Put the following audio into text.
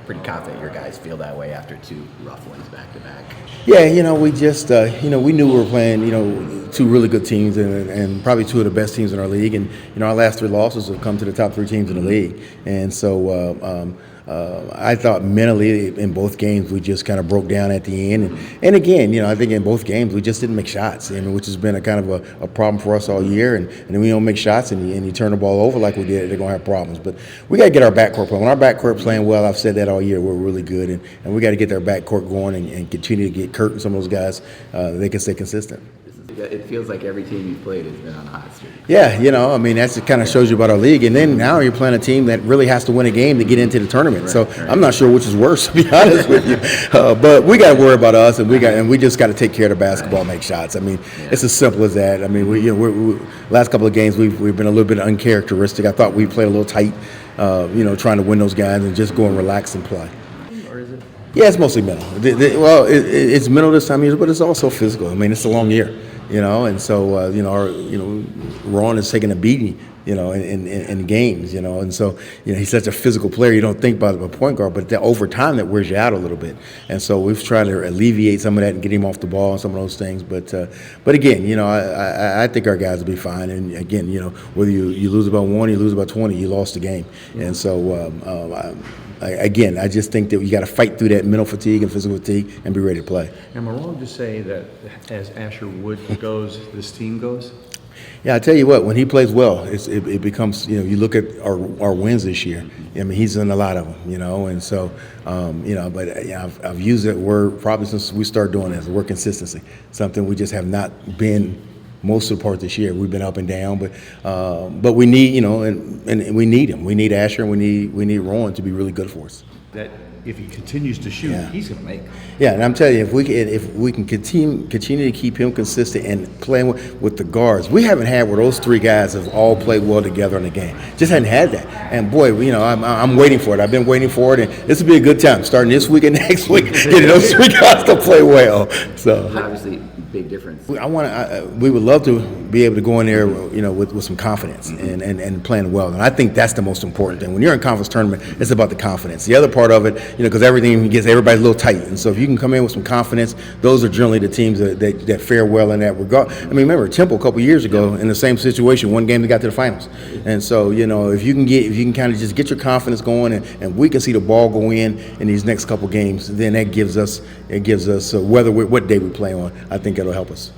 pretty confident your guys feel that way after 2 rough ones back to back. Yeah, we just, we knew we were playing, 2 really good teams and probably 2 of the best teams in our league. And, our last 3 losses have come to the top 3 teams in the league. And so I thought mentally in both games we just kind of broke down at the end. And again, I think in both games we just didn't make shots, which has been a kind of a problem for us all year. And then we don't make shots and you turn the ball over like we did, they're going to have problems. But we got to get our backcourt playing. When our backcourt playing well, I've said that all year, we're really good. And we got to get their backcourt going and continue to get Kurt and some of those guys, they can stay consistent. It feels like every team you've played has been on a hot streak. Yeah, that kind of shows you about our league. And then now you're playing a team that really has to win a game to get into the tournament. Right. I'm not sure which is worse, to be honest with you. But we got to worry about us, and we just got to take care of the basketball, make shots. It's as simple as that. We last couple of games we've been a little bit uncharacteristic. I thought we played a little tight, trying to win those guys and just go and relax and play. Or is it? Yeah, it's mostly mental. It's mental this time of year, but it's also physical. It's a long year. And so Ron is taking a beating, in games, and so he's such a physical player. You don't think about a point guard, but over time that wears you out a little bit. And so we've tried to alleviate some of that and get him off the ball and some of those things. But again, I think our guys will be fine. And again, whether you lose about 1, you lose about 20, you lost the game. And so again, I just think that you got to fight through that mental fatigue and physical fatigue and be ready to play. Am I wrong to say that as Asher Wood goes, this team goes? Yeah, I tell you what, when he plays well, it becomes, you look at our wins this year. He's in a lot of them, and so, but I've used that word probably since we started doing this, the word consistency, something we just have not been most of the part this year. We've been up and down, but we need, and we need him. We need Asher and we need Rowan to be really good for us. That if he continues to shoot, he's going to make it. Yeah, and I'm telling you, if we can continue to keep him consistent and playing with the guards, we haven't had where those 3 guys have all played well together in the game. Just hadn't had that. And boy, I'm waiting for it. I've been waiting for it, and this will be a good time starting this week and next week, getting those 3 guys to play well. So obviously, big difference. We would love to be able to go in there, with some confidence and playing well. And I think that's the most important thing. When you're in conference tournament, it's about the confidence. The other part of it, because everything gets everybody's a little tight, and so if you can come in with some confidence, those are generally the teams that fare well in that regard. Remember Temple a couple years ago in the same situation, one game they got to the finals, and so if you can kind of just get your confidence going, and we can see the ball go in these next couple games, then that gives us what day we play on. I think it'll help us.